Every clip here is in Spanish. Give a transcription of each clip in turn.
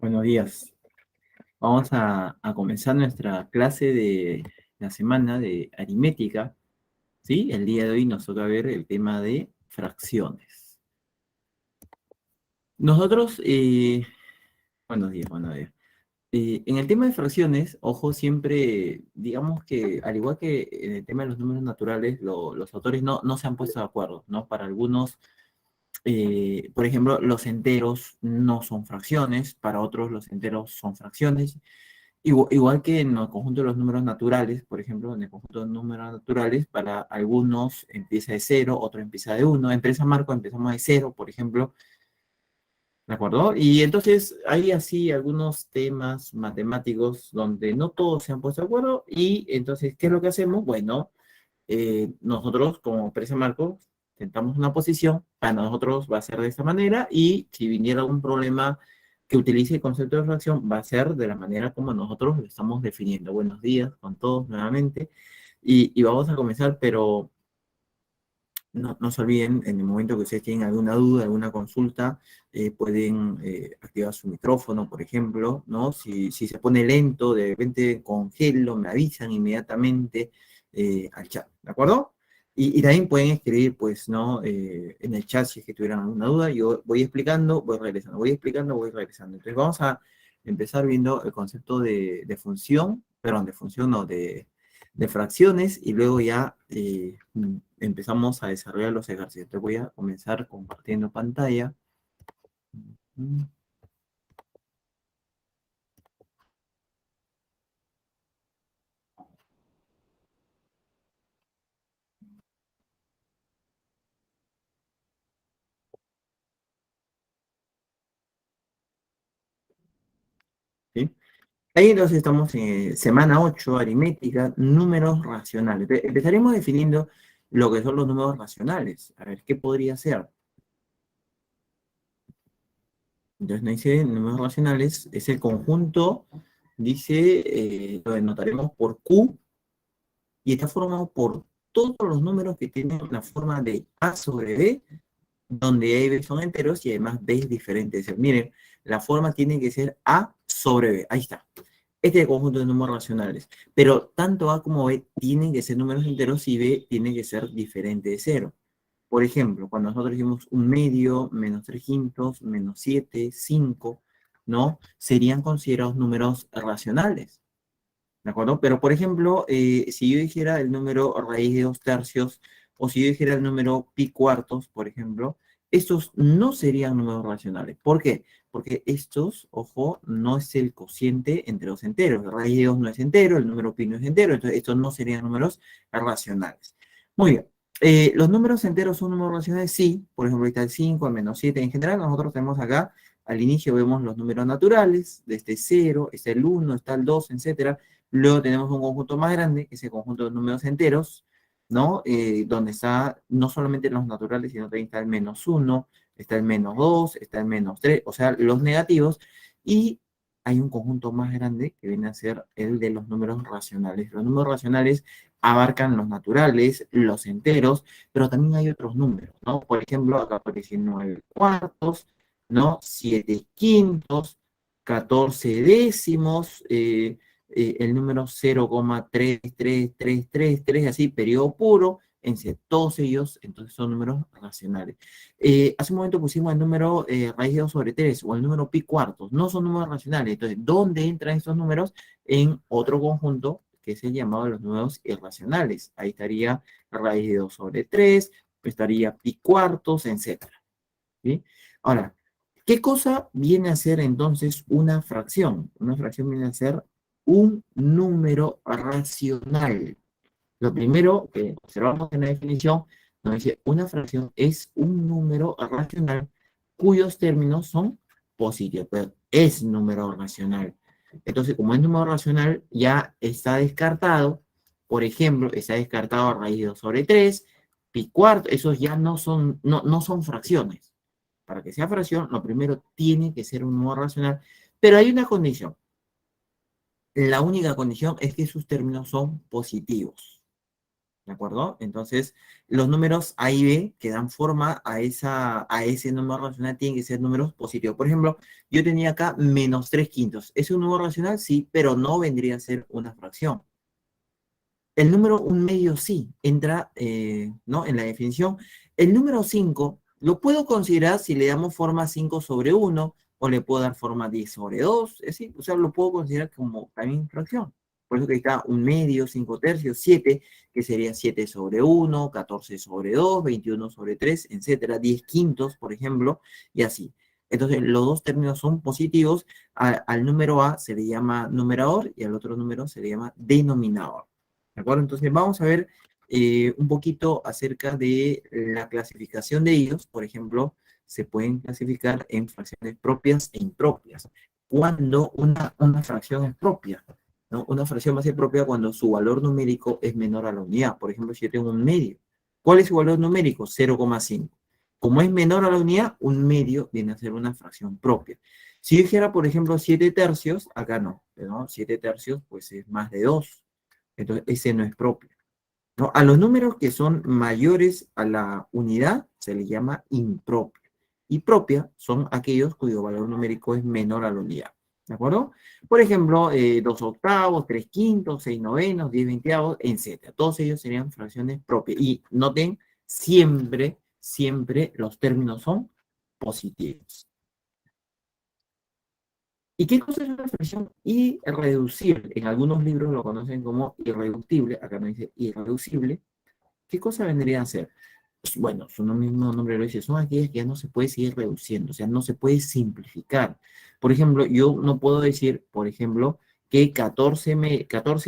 Buenos días. Vamos a comenzar nuestra clase de la semana de aritmética, ¿sí? El día de hoy nos toca ver el tema de fracciones. Nosotros, buenos días, buenos días. En el tema de fracciones, ojo, siempre, digamos que al igual que en el tema de los números naturales, los autores no se han puesto de acuerdo, ¿no? Para algunos, por ejemplo, los enteros no son fracciones, para otros los enteros son fracciones. Igual que en el conjunto de los números naturales, por ejemplo, en el conjunto de números naturales, para algunos empieza de cero, otro empieza de uno. En Empresa Marco empezamos de cero, por ejemplo, ¿de acuerdo? Y entonces hay así algunos temas matemáticos donde no todos se han puesto de acuerdo y entonces, ¿qué es lo que hacemos? Bueno, nosotros como empresa Marco tentamos una posición, para nosotros va a ser de esta manera y si viniera algún problema que utilice el concepto de fracción, va a ser de la manera como nosotros lo estamos definiendo. Buenos días con todos nuevamente y vamos a comenzar, pero no se olviden, en el momento que ustedes tienen alguna duda, alguna consulta, pueden activar su micrófono, por ejemplo, ¿no? Si se pone lento, de repente congelo, me avisan inmediatamente al chat, ¿de acuerdo? Y también pueden escribir, pues, ¿no? En el chat si es que tuvieran alguna duda, yo voy explicando, voy regresando, voy explicando, voy regresando. Entonces vamos a empezar viendo el concepto de función, perdón, de función, no, de fracciones y luego ya empezamos a desarrollar los ejercicios. Te voy a comenzar compartiendo pantalla. ¿Sí? Ahí entonces estamos en semana 8 aritmética, números racionales. Empezaremos definiendo lo que son los números racionales. A ver, ¿qué podría ser? Entonces nos dice números racionales, es el conjunto, dice, lo denotaremos por Q, y está formado por todos los números que tienen la forma de A sobre B, donde A y B son enteros y además B es diferente de ser. Miren, la forma tiene que ser A sobre B. Ahí está. Este es el conjunto de números racionales. Pero tanto A como B tienen que ser números enteros y B tiene que ser diferente de cero. Por ejemplo, cuando nosotros decimos un medio, menos 3 quintos, menos 7, 5, ¿no? Serían considerados números racionales. ¿De acuerdo? Pero, por ejemplo, si yo dijera el número raíz de 2 tercios, o si yo dijera el número pi cuartos, por ejemplo, estos no serían números racionales. ¿Por qué? Porque estos, ojo, no es el cociente entre los enteros. La raíz de 2 no es entero, el número pi no es entero, entonces estos no serían números racionales. Muy bien. ¿Los números enteros son números racionales? Sí. Por ejemplo, ahí está el 5, el menos 7. En general, nosotros tenemos acá, al inicio vemos los números naturales, desde 0, está el 1, está el 2, etcétera. Luego tenemos un conjunto más grande, que es el conjunto de números enteros, ¿no? Donde está no solamente los naturales, sino también está el menos uno, está el menos 2, está el menos 3, o sea, los negativos. Y hay un conjunto más grande que viene a ser el de los números racionales. Los números racionales abarcan los naturales, los enteros, pero también hay otros números, ¿no? Por ejemplo, acá aparece 9 cuartos, ¿no? 7 quintos, 14 décimos, el número 0,33333, así, periodo puro, todos ellos, entonces son números racionales. Hace un momento pusimos el número raíz de 2 sobre 3 o el número pi cuartos, no son números racionales. Entonces, ¿dónde entran estos números? En otro conjunto que es el llamado de los números irracionales. Ahí estaría raíz de 2 sobre 3, estaría pi cuartos, etcétera. ¿Sí? Ahora, ¿qué cosa viene a ser entonces una fracción? Una fracción viene a ser un número racional. Lo primero que observamos en la definición nos dice, una fracción es un número racional cuyos términos son positivos, pero es número racional. Entonces, como es número racional, ya está descartado, por ejemplo, está descartado a raíz de 2 sobre 3, pi cuarto, esos ya no son fracciones. Para que sea fracción, lo primero tiene que ser un número racional, pero hay una condición. La única condición es que sus términos son positivos. ¿De acuerdo? Entonces, los números A y B que dan forma a ese número racional tienen que ser números positivos. Por ejemplo, yo tenía acá menos 3 quintos. ¿Es un número racional? Sí, pero no vendría a ser una fracción. El número un medio sí, entra ¿no? en la definición. El número 5 lo puedo considerar si le damos forma 5 sobre uno o le puedo dar forma 10 sobre 2, es decir, o sea, lo puedo considerar como también fracción. Por eso que está un medio, 5 tercios, 7 que sería 7 sobre uno, 14 sobre 2, 21 sobre 3, etcétera, 10 quintos, por ejemplo, y así. Entonces, los dos términos son positivos. Al número A se le llama numerador y al otro número se le llama denominador. ¿De acuerdo? Entonces vamos a ver un poquito acerca de la clasificación de ellos. Por ejemplo, se pueden clasificar en fracciones propias e impropias. Cuando una fracción es propia, ¿no? Una fracción va a ser propia cuando su valor numérico es menor a la unidad. Por ejemplo, si yo tengo un medio. ¿Cuál es su valor numérico? 0,5. Como es menor a la unidad, un medio viene a ser una fracción propia. Si yo dijera, por ejemplo, 7 tercios, acá no, ¿no? 7 tercios, pues es más de 2. Entonces, ese no es propio, ¿no? A los números que son mayores a la unidad se les llama impropio. Y propia son aquellos cuyo valor numérico es menor a la unidad. ¿De acuerdo? Por ejemplo, 2 octavos, 3 quintos, 6 novenos, 10 veinteavos, etc. Todos ellos serían fracciones propias. Y noten, siempre los términos son positivos. ¿Y qué cosa es una fracción irreducible? En algunos libros lo conocen como irreductible, acá no dice irreducible. ¿Qué cosa vendría a ser? Pues, bueno, su mismo nombre lo dice, son aquellas que ya no se puede seguir reduciendo, o sea, no se puede simplificar. Por ejemplo, yo no puedo decir, por ejemplo, que 14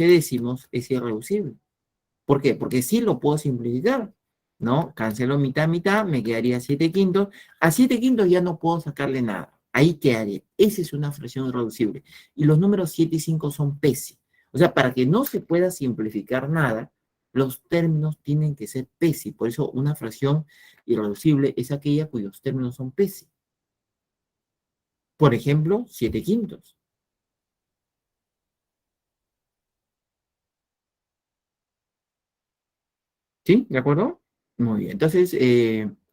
décimos es irreducible. ¿Por qué? Porque sí lo puedo simplificar, ¿no? Cancelo mitad, mitad, me quedaría 7 quintos. A 7 quintos ya no puedo sacarle nada. Ahí quedaría. Esa es una fracción irreducible. Y los números 7 y 5 son PESI. O sea, para que no se pueda simplificar nada, los términos tienen que ser PESI. Por eso una fracción irreducible es aquella cuyos términos son PESI. Por ejemplo, 7 quintos. ¿Sí? ¿De acuerdo? Muy bien. Entonces,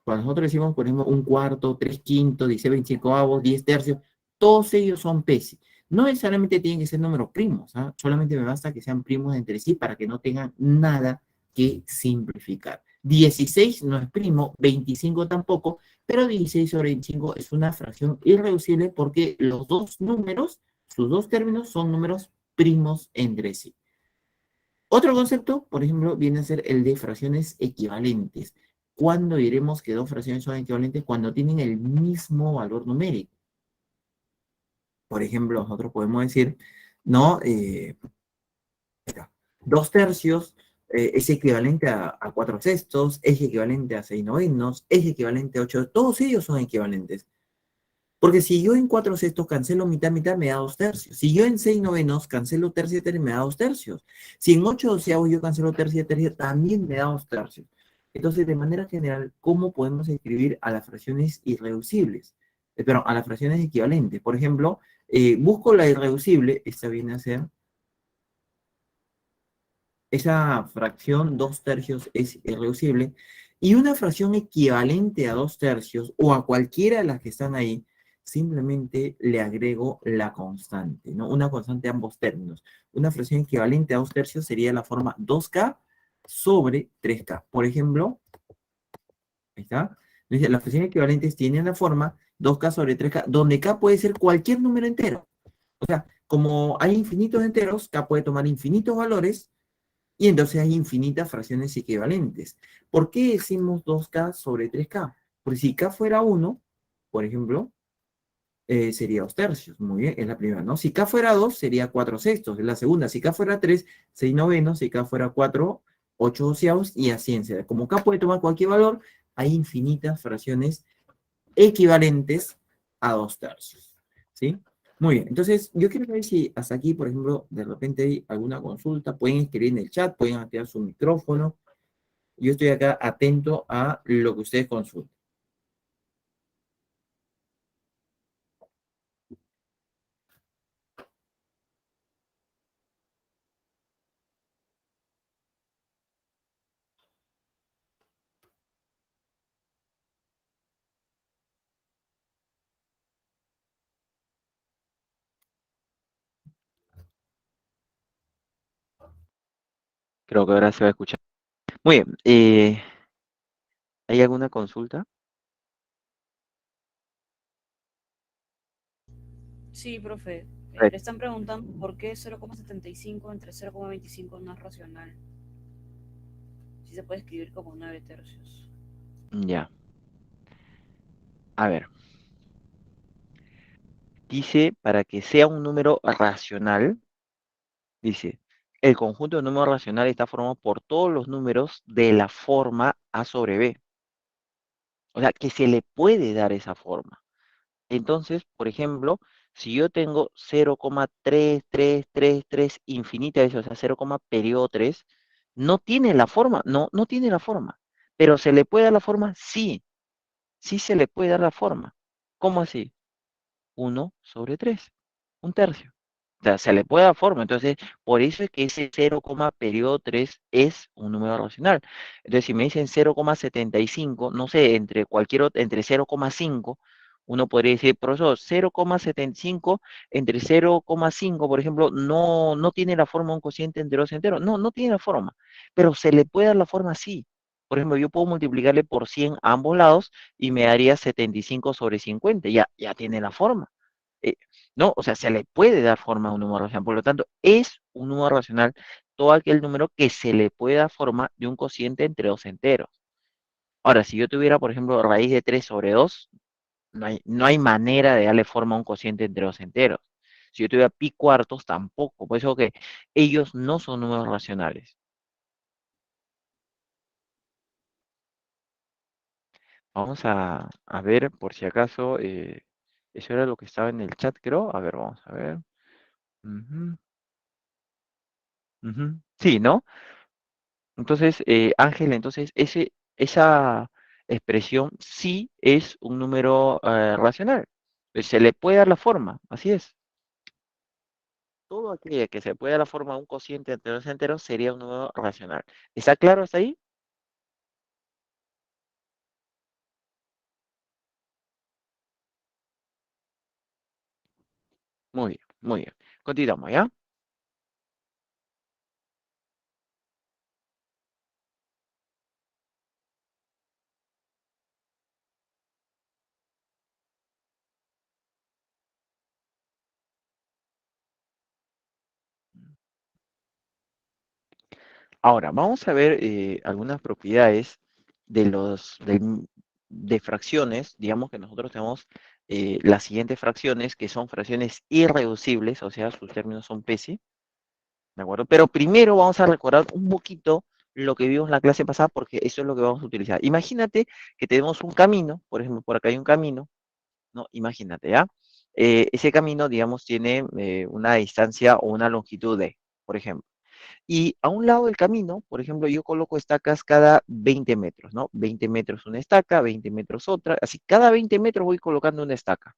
cuando nosotros decimos, por ejemplo, un cuarto, 3 quintos, 16 25 avos, 10 tercios, todos ellos son PESI. No necesariamente tienen que ser números primos, ¿ah? Solamente me basta que sean primos entre sí para que no tengan nada que simplificar. 16 no es primo, 25 tampoco, pero 16 sobre 25 es una fracción irreducible porque los dos números, sus dos términos, son números primos entre sí. Otro concepto, por ejemplo, viene a ser el de fracciones equivalentes. ¿Cuándo diremos que dos fracciones son equivalentes? Cuando tienen el mismo valor numérico. Por ejemplo, nosotros podemos decir, ¿no? Dos tercios es equivalente a cuatro sextos, es equivalente a seis novenos, es equivalente a ocho. Todos ellos son equivalentes. Porque si yo en cuatro sextos cancelo mitad, mitad, me da dos tercios. Si yo en seis novenos cancelo tercio, tercio, me da dos tercios. Si en ocho doceavos yo cancelo tercio, tercio, también me da dos tercios. Entonces, de manera general, ¿cómo podemos escribir a las fracciones irreducibles? Perdón, a las fracciones equivalentes. Por ejemplo, busco la irreducible, esta viene a ser, esa fracción dos tercios es irreducible, y una fracción equivalente a dos tercios o a cualquiera de las que están ahí, simplemente le agrego la constante, ¿no? Una constante a ambos términos. Una fracción equivalente a dos tercios sería la forma 2k sobre 3k. Por ejemplo, ahí está. Dice, las fracciones equivalentes tienen la forma 2k sobre 3k, donde k puede ser cualquier número entero. O sea, como hay infinitos enteros, k puede tomar infinitos valores y entonces hay infinitas fracciones equivalentes. ¿Por qué decimos 2k sobre 3k? Porque si k fuera 1, por ejemplo, sería 2 tercios. Muy bien, es la primera, ¿no? Si k fuera 2, sería 4 sextos, es la segunda. Si k fuera 3, 6 novenos. Si k fuera 4, 8 doceavos y así en serio. Como k puede tomar cualquier valor, hay infinitas fracciones equivalentes a 2 tercios. ¿Sí? Muy bien, entonces yo quiero saber si hasta aquí, por ejemplo, de repente hay alguna consulta, pueden escribir en el chat, pueden activar su micrófono. Yo estoy acá atento a lo que ustedes consulten. Creo que ahora se va a escuchar. Muy bien, ¿hay alguna consulta? Sí, profe. Right. Le están preguntando por qué 0,75 entre 0,25 no es racional. Si se puede escribir como 9 tercios. Ya, a ver, dice para que sea un número racional, dice, el conjunto de números racionales está formado por todos los números de la forma A sobre B. O sea, que se le puede dar esa forma. Entonces, por ejemplo, si yo tengo 0,3333 infinita veces, o sea, 0, periodo 3, no tiene la forma, no tiene la forma. Pero ¿se le puede dar la forma? Sí, sí se le puede dar la forma. ¿Cómo así? 1/3, un tercio. O sea, se le puede dar forma. Entonces, por eso es que ese 0, periodo 3 es un número racional. Entonces, si me dicen 0,75, no sé, entre cualquier otro, entre 0,5, uno podría decir, profesor, 0,75 entre 0,5, por ejemplo, no tiene la forma de un cociente entre dos enteros. No tiene la forma. Pero se le puede dar la forma sí. Por ejemplo, yo puedo multiplicarle por 100 a ambos lados y me daría 75/50. Ya tiene la forma. Eh, no, o sea, se le puede dar forma a un número racional. Por lo tanto, es un número racional todo aquel número que se le puede dar forma de un cociente entre dos enteros. Ahora, si yo tuviera, por ejemplo, raíz de 3/2, no hay manera de darle forma a un cociente entre dos enteros. Si yo tuviera pi cuartos, tampoco. Por eso que ellos no son números racionales. Vamos a ver, por si acaso, eso era lo que estaba en el chat, creo. A ver, vamos a ver. Ujú, ujú. Sí, ¿no? Entonces, Ángel, entonces esa expresión sí es un número racional. Se le puede dar la forma, así es. Todo aquello que se puede dar la forma de un cociente entre dos enteros sería un número racional. ¿Está claro hasta ahí? Muy bien, muy bien. Continuamos, ¿ya? Ahora, vamos a ver algunas propiedades de fracciones. Digamos que nosotros tenemos las siguientes fracciones, que son fracciones irreducibles, o sea, sus términos son PESI. ¿De acuerdo? Pero primero vamos a recordar un poquito lo que vimos en la clase pasada, porque eso es lo que vamos a utilizar. Imagínate que tenemos un camino, por ejemplo, por acá hay un camino, ¿no? Imagínate, ¿ya? Ese camino, digamos, tiene una distancia o una longitud de, por ejemplo. Y a un lado del camino, por ejemplo, yo coloco estacas cada 20 metros, ¿no? 20 metros una estaca, 20 metros otra, así cada 20 metros voy colocando una estaca.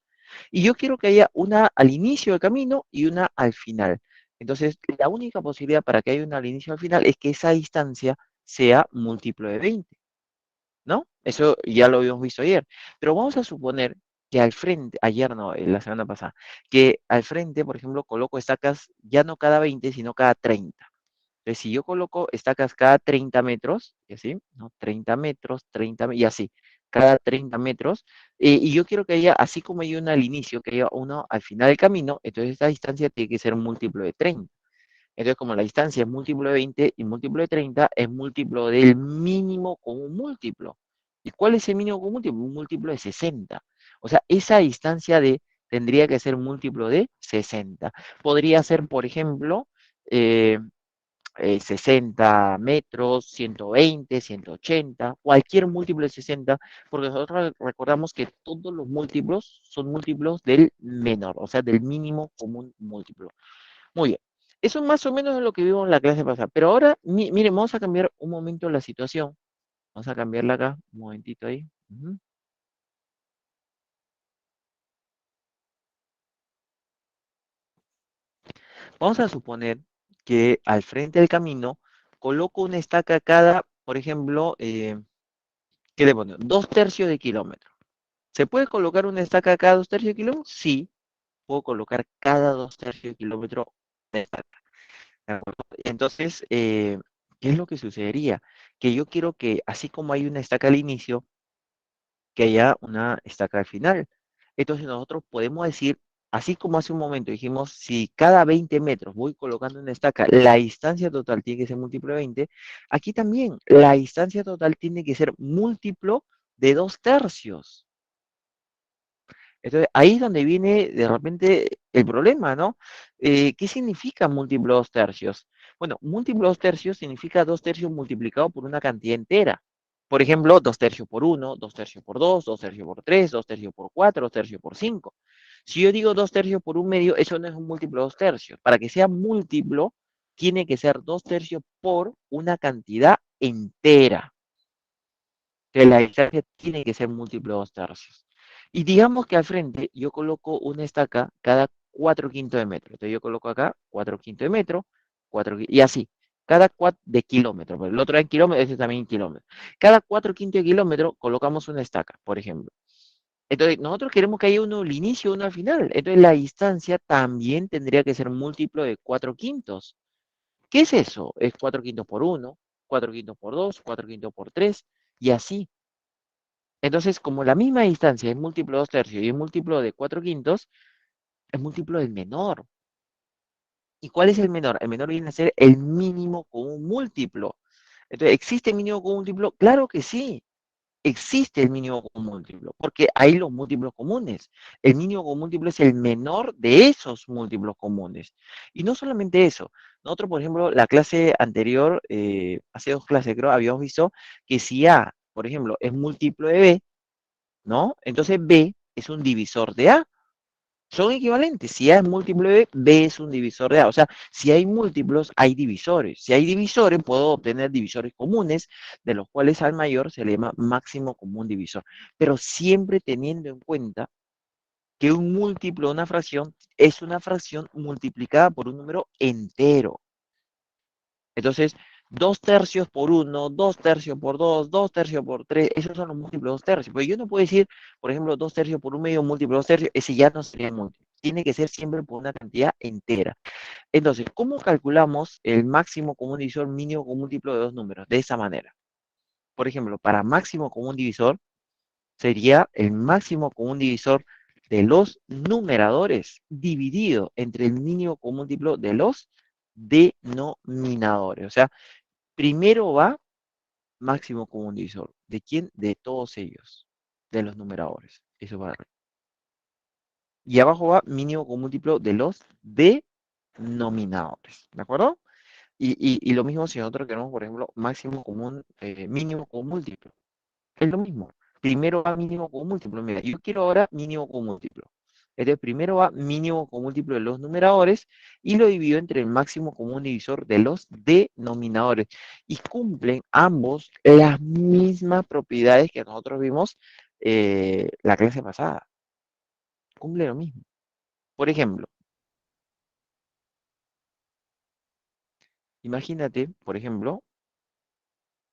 Y yo quiero que haya una al inicio del camino y una al final. Entonces, la única posibilidad para que haya una al inicio y al final es que esa distancia sea múltiplo de 20, ¿no? Eso ya lo habíamos visto ayer. Pero vamos a suponer que al frente, ayer no, la semana pasada, que al frente, por ejemplo, coloco estacas ya no cada 20, sino cada 30. Entonces, si yo coloco estacas cada 30 metros, y así, ¿no? 30 metros, 30, y así, cada 30 metros, y yo quiero que haya, así como hay una al inicio, que haya uno al final del camino, entonces esta distancia tiene que ser un múltiplo de 30. Entonces, como la distancia es múltiplo de 20 y múltiplo de 30, es múltiplo del mínimo común múltiplo. ¿Y cuál es el mínimo común múltiplo? Un múltiplo de 60. O sea, esa distancia tendría que ser múltiplo de 60. Podría ser, por ejemplo, eh, 60 metros, 120, 180, cualquier múltiplo de 60, porque nosotros recordamos que todos los múltiplos son múltiplos del menor, o sea, del mínimo común múltiplo. Muy bien. Eso más o menos es lo que vimos en la clase pasada. Pero ahora, miren, vamos a cambiar un momento la situación. Vamos a cambiarla acá, un momentito ahí. Ujú. Vamos a suponer que al frente del camino coloco una estaca cada, por ejemplo, ¿qué le pongo? 2/3 de kilómetro. ¿Se puede colocar una estaca cada 2/3 de kilómetro? Sí, puedo colocar cada 2/3 de kilómetro una estaca. ¿De acuerdo? Entonces, ¿Qué es lo que sucedería? Que yo quiero que, así como hay una estaca al inicio, que haya una estaca al final. Entonces nosotros podemos decir, así como hace un momento dijimos, si cada 20 metros voy colocando una estaca, la distancia total tiene que ser múltiplo de 20, aquí también la distancia total tiene que ser múltiplo de 2 tercios. Entonces, ahí es donde viene de repente el problema, ¿no? ¿Qué significa múltiplo de 2 tercios? Bueno, múltiplo de 2 tercios significa 2 tercios multiplicado por una cantidad entera. Por ejemplo, 2 tercios por uno, 2 tercios por dos, 2 tercios por tres, 2 tercios por cuatro, 2 tercios por cinco. Si yo digo 2 tercios por un medio, eso no es un múltiplo de 2 tercios. Para que sea múltiplo, tiene que ser 2 tercios por una cantidad entera, que la distancia tiene que ser múltiplo de 2 tercios. Y digamos que al frente yo coloco una estaca cada 4/5 de metro. Entonces yo coloco acá 4/5 de metro, y así, cada 4 de kilómetro. Pero el otro en kilómetros, este también en kilómetros. Cada 4/5 de kilómetro colocamos una estaca, por ejemplo. Entonces nosotros queremos que haya uno al inicio y uno al final. Entonces la distancia también tendría que ser múltiplo de 4/5. ¿Qué es eso? Es 4/5 por uno, 4/5 por dos, 4/5 por tres, y así. Entonces, como la misma distancia es múltiplo de 2 tercios y es múltiplo de 4/5, es múltiplo del menor. ¿Y cuál es el menor? El menor viene a ser el mínimo común múltiplo. Entonces, ¿existe el mínimo común múltiplo? Claro que sí, existe el mínimo común múltiplo, porque hay los múltiplos comunes. El mínimo común múltiplo es el menor de esos múltiplos comunes. Y no solamente eso. Nosotros, por ejemplo, la clase anterior, hace 2 clases creo, habíamos visto que si A, por ejemplo, es múltiplo de B, ¿no? Entonces B es un divisor de A. Son equivalentes. Si A es múltiplo de B, B es un divisor de A. O sea, si hay múltiplos, hay divisores. Si hay divisores, puedo obtener divisores comunes, de los cuales al mayor se le llama máximo común divisor. Pero siempre teniendo en cuenta que un múltiplo de una fracción es una fracción multiplicada por un número entero. Entonces, 2 tercios por uno, 2 tercios por dos, 2 tercios por tres, esos son los múltiplos de 2 tercios. Porque yo no puedo decir, por ejemplo, 2 tercios por un medio múltiplo de 2 tercios, ese ya no sería múltiplo. Tiene que ser siempre por una cantidad entera. Entonces, ¿cómo calculamos el máximo común divisor mínimo común múltiplo de dos números? De esa manera. Por ejemplo, para máximo común divisor sería el máximo común divisor de los numeradores dividido entre el mínimo común múltiplo de los denominadores. O sea, primero va máximo común divisor. ¿De quién? De todos ellos, de los numeradores. Eso va arriba. Y abajo va mínimo común múltiplo de los denominadores. ¿De acuerdo? Y lo mismo si nosotros queremos, por ejemplo, máximo común, mínimo común múltiplo. Es lo mismo. Primero va mínimo común múltiplo. Mira, yo quiero ahora mínimo común múltiplo. Entonces, primero va mínimo común múltiplo de los numeradores y lo divido entre el máximo común divisor de los denominadores. Y cumplen ambos las mismas propiedades que nosotros vimos la clase pasada. Cumple lo mismo. Por ejemplo, imagínate, por ejemplo,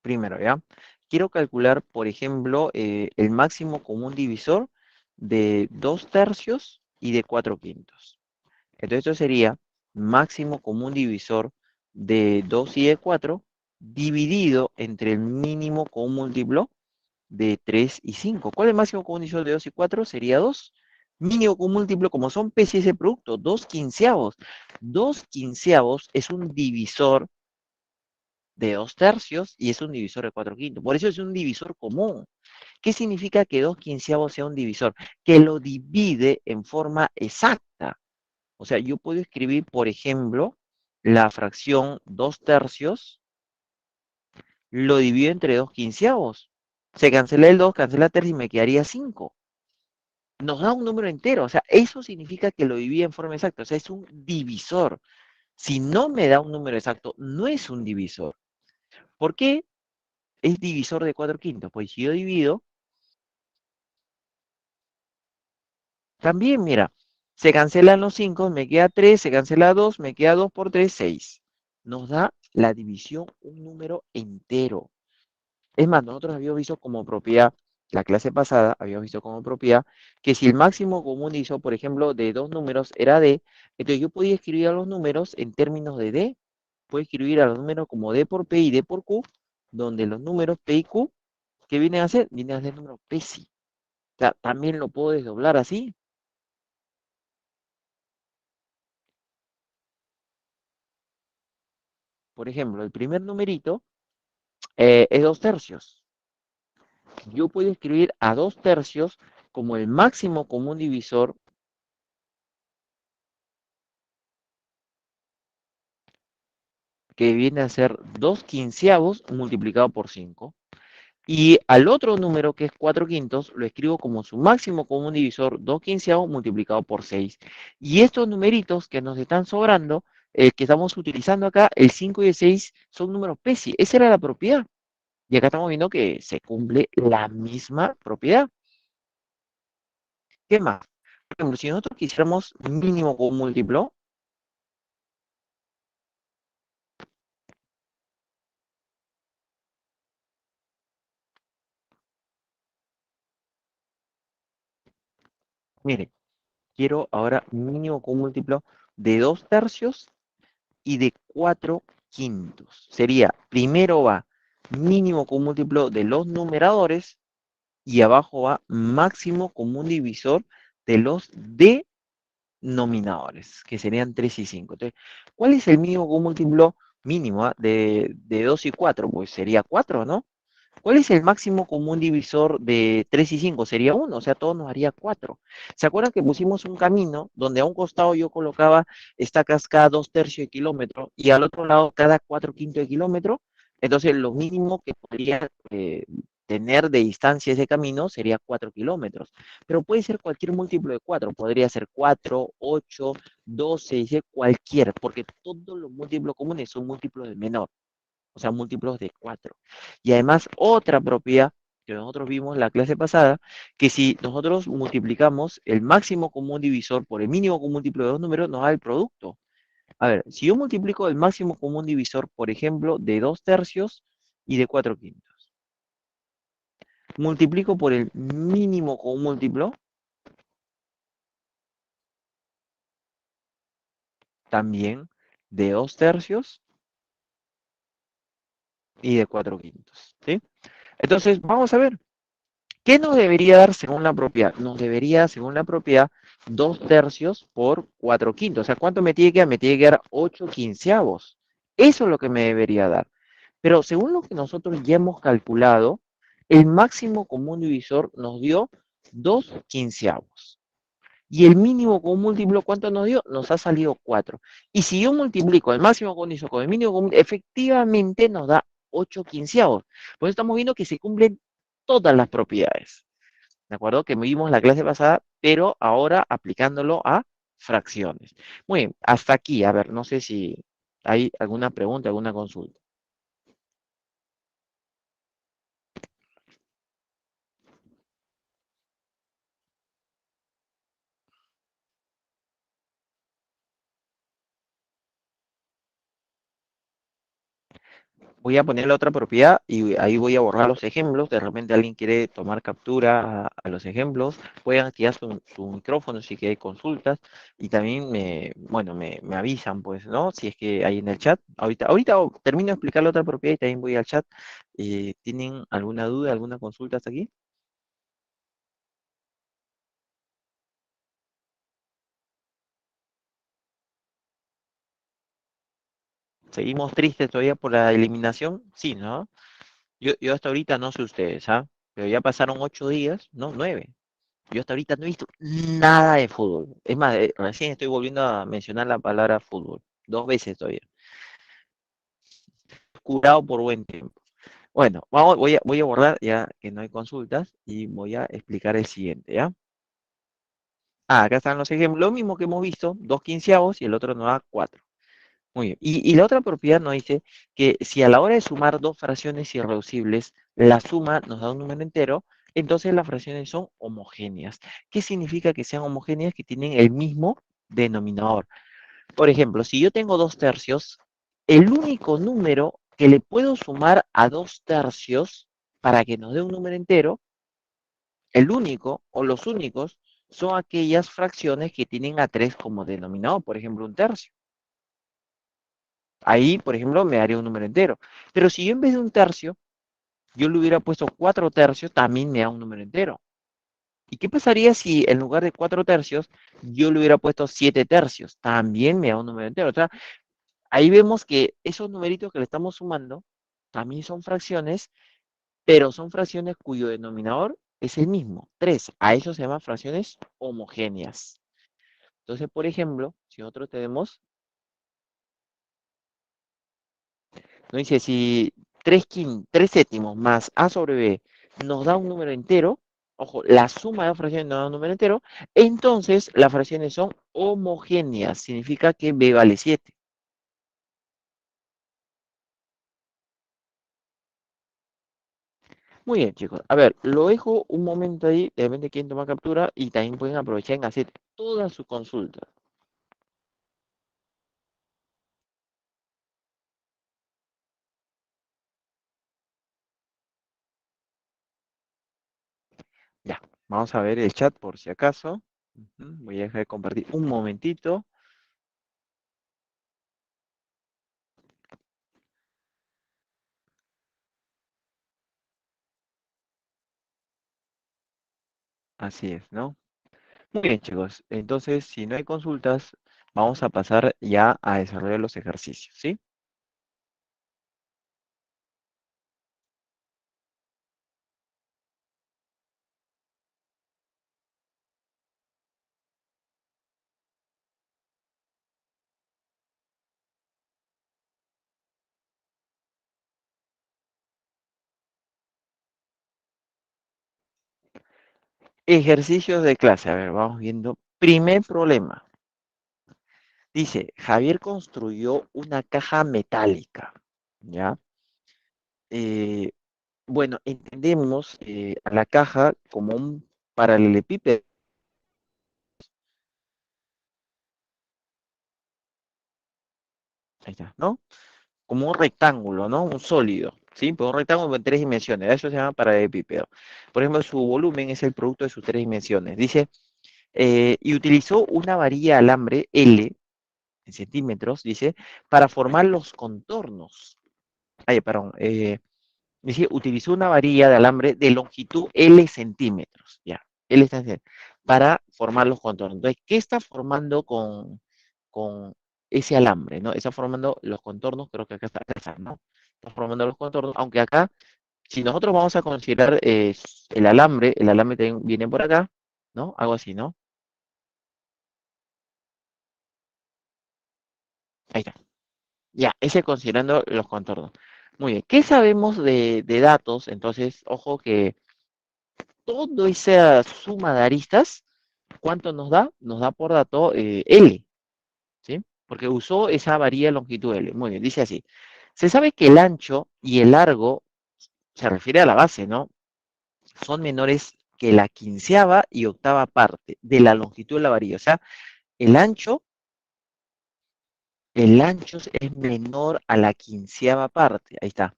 primero, ¿ya? Quiero calcular, por ejemplo, el máximo común divisor de 2 tercios y de 4/5. Entonces esto sería máximo común divisor de 2 y de 4 dividido entre el mínimo común múltiplo de 3 y 5. ¿Cuál es el máximo común divisor de 2 y 4? Sería 2. Mínimo común múltiplo, como son P y ese producto, 2/15. 2/15 es un divisor de 2 tercios y es un divisor de 4/5. Por eso es un divisor común. ¿Qué significa que 2/15 sea un divisor? Que lo divide en forma exacta. O sea, yo puedo escribir, por ejemplo, la fracción 2 tercios, lo divido entre 2/15. Se cancela el 2, cancela 3 y me quedaría 5. Nos da un número entero. O sea, eso significa que lo divide en forma exacta. O sea, es un divisor. Si no me da un número exacto, no es un divisor. ¿Por qué es divisor de 4/5? Pues si yo divido, también, mira, se cancelan los 5, me queda 3, se cancela 2, me queda 2 por 3, 6. Nos da la división un número entero. Es más, nosotros habíamos visto como propiedad, la clase pasada habíamos visto como propiedad, que si el máximo común divisor, por ejemplo, de dos números era D, entonces yo podía escribir a los números en términos de D. puede escribir a los números como D por P y D por Q, donde los números P y Q, ¿qué vienen a hacer? Vienen a ser números PESI. O sea, también lo puedo desdoblar así. Por ejemplo, el primer numerito es 2 tercios. Yo puedo escribir a 2 tercios como el máximo común divisor que viene a ser 2 quinceavos multiplicado por 5. Y al otro número, que es 4 quintos, lo escribo como su máximo común divisor, 2 quinceavos multiplicado por 6. Y estos numeritos que nos están sobrando, que estamos utilizando acá, el 5 y el 6, son números PESI. Esa era la propiedad. Y acá estamos viendo que se cumple la misma propiedad. ¿Qué más? Por ejemplo, si nosotros quisiéramos mínimo común múltiplo, miren, quiero ahora mínimo común múltiplo de 2 tercios y de 4 quintos. Sería, primero va mínimo común múltiplo de los numeradores y abajo va máximo común divisor de los denominadores, que serían 3 y 5. Entonces, ¿cuál es el mínimo común múltiplo mínimo de 2 y 4? Pues sería 4, ¿no? ¿Cuál es el máximo común divisor de 3 y 5? Sería 1, o sea, todo nos haría 4. ¿Se acuerdan que pusimos un camino donde a un costado yo colocaba estacas cada 2 tercios de kilómetro y al otro lado cada 4 quintos de kilómetro? Entonces, lo mínimo que podría tener de distancia ese camino sería 4 kilómetros. Pero puede ser cualquier múltiplo de 4. Podría ser 4, 8, 12, dice cualquier, porque todos los múltiplos comunes son múltiplos de menor, o sea, múltiplos de 4. Y además, otra propiedad que nosotros vimos en la clase pasada, que si nosotros multiplicamos el máximo común divisor por el mínimo común múltiplo de dos números, nos da el producto. A ver, si yo multiplico el máximo común divisor, por ejemplo, de 2 tercios y de 4 quintos, multiplico por el mínimo común múltiplo, también de 2 tercios y de 4 quintos, ¿sí? Entonces, vamos a ver. ¿Qué nos debería dar según la propiedad? Nos debería, según la propiedad, 2 tercios por 4 quintos. O sea, ¿cuánto me tiene que dar? Me tiene que dar 8 quinceavos. Eso es lo que me debería dar. Pero según lo que nosotros ya hemos calculado, el máximo común divisor nos dio 2 quinceavos. Y el mínimo común múltiplo, ¿cuánto nos dio? Nos ha salido 4. Y si yo multiplico el máximo común divisor con el mínimo común, efectivamente nos da 8 quinceavos. Por eso estamos viendo que se cumplen todas las propiedades. ¿De acuerdo? Que vimos la clase pasada, pero ahora aplicándolo a fracciones. Muy bien, hasta aquí. A ver, no sé si hay alguna pregunta, alguna consulta. Voy a poner la otra propiedad y ahí voy a borrar los ejemplos. De repente alguien quiere tomar captura a los ejemplos. Pueden activar su micrófono si que hay consultas. Y también bueno, me avisan, pues, ¿no? Si es que hay en el chat. Ahorita termino de explicar la otra propiedad y también voy al chat. ¿Tienen alguna duda, alguna consulta hasta aquí? ¿Seguimos tristes todavía por la eliminación? Sí, ¿no? Yo hasta ahorita no sé ustedes, ¿ah? Pero ya pasaron 8 días, no, 9. Yo hasta ahorita no he visto nada de fútbol. Es más, recién estoy volviendo a mencionar la palabra fútbol. 2 veces todavía. Curado por buen tiempo. Bueno, voy a borrar ya que no hay consultas y voy a explicar el siguiente, ¿ya? Acá están los ejemplos. Lo mismo que hemos visto, 2 quinceavos y el otro nos da 4. Muy bien. Y la otra propiedad nos dice que si a la hora de sumar dos fracciones irreducibles, la suma nos da un número entero, entonces las fracciones son homogéneas. ¿Qué significa que sean homogéneas? Que tienen el mismo denominador. Por ejemplo, si yo tengo 2 tercios, el único número que le puedo sumar a 2 tercios para que nos dé un número entero, el único o los únicos son aquellas fracciones que tienen a 3 como denominador, por ejemplo, un tercio. Ahí, por ejemplo, me daría un número entero. Pero si yo en vez de un tercio, yo le hubiera puesto 4 tercios, también me da un número entero. ¿Y qué pasaría si en lugar de 4 tercios, yo le hubiera puesto 7 tercios? También me da un número entero. O sea, ahí vemos que esos numeritos que le estamos sumando también son fracciones, pero son fracciones cuyo denominador es el mismo, 3. A eso se llaman fracciones homogéneas. Entonces, por ejemplo, si nosotros tenemos, no dice, si 3 séptimos más a sobre b nos da un número entero, ojo, la suma de las fracciones nos da un número entero, entonces las fracciones son homogéneas, significa que b vale 7. Muy bien, chicos. A ver, lo dejo un momento ahí, de repente quieren tomar captura y también pueden aprovechar en hacer todas sus consultas. Ya, vamos a ver el chat por si acaso. Voy a dejar de compartir un momentito. Así es, ¿no? Muy bien, chicos. Entonces, si no hay consultas, vamos a pasar ya a desarrollar los ejercicios, ¿sí? Ejercicios de clase. A ver, vamos viendo. Primer problema. Dice, Javier construyó una caja metálica, ¿ya? Eh, bueno, entendemos a la caja como un paralelepípedo. Ahí está, ¿no? Como un rectángulo, ¿no? Un sólido, ¿sí? Pues un rectángulo en 3 dimensiones, eso se llama paralelepípedo. Por ejemplo, su volumen es el producto de sus 3 dimensiones. Dice, y utilizó una varilla de alambre L, en centímetros, dice, para formar los contornos. Ay, perdón, dice, utilizó una varilla de alambre de longitud L centímetros, ya, L centímetros, para formar los contornos. Entonces, ¿qué está formando con ese alambre, ¿no? Está formando los contornos, creo que acá está, ¿no? Está formando los contornos, aunque acá, si nosotros vamos a considerar el alambre también viene por acá, ¿no? Algo así, ¿no? Ahí está. Ya, ese considerando los contornos. Muy bien, ¿qué sabemos de datos? Entonces, ojo que toda esa suma de aristas, ¿cuánto nos da? Nos da por dato L, ¿sí? Porque usó esa varilla de longitud L. Muy bien, dice así. Se sabe que el ancho y el largo, se refiere a la base, ¿no? Son menores que la quinceava y octava parte de la longitud de la varilla. O sea, el ancho, el ancho es menor a la quinceava parte. Ahí está.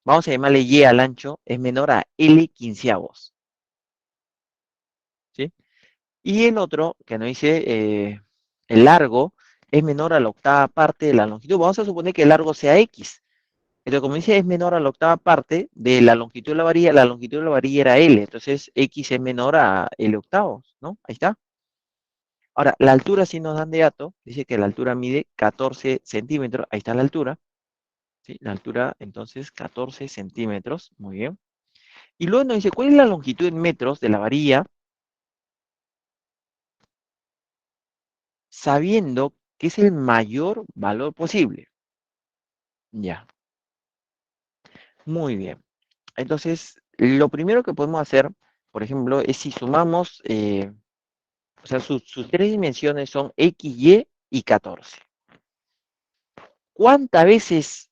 Vamos a llamarle Y al ancho, es menor a L quinceavos, ¿sí? Y el otro, que nos dice el largo, es menor a la octava parte de la longitud. Vamos a suponer que el largo sea X. Entonces, como dice, es menor a la octava parte de la longitud de la varilla era L. Entonces, X es menor a L octavos, ¿no? Ahí está. Ahora, la altura sí nos dan de dato. Dice que la altura mide 14 centímetros. Ahí está la altura. ¿Sí? La altura, entonces, 14 centímetros. Muy bien. Y luego nos dice, ¿cuál es la longitud en metros de la varilla? Sabiendo que es el mayor valor posible. Ya, muy bien. Entonces, lo primero que podemos hacer, por ejemplo, es si sumamos, o sea, sus 3 dimensiones son X, y 14. ¿Cuántas veces,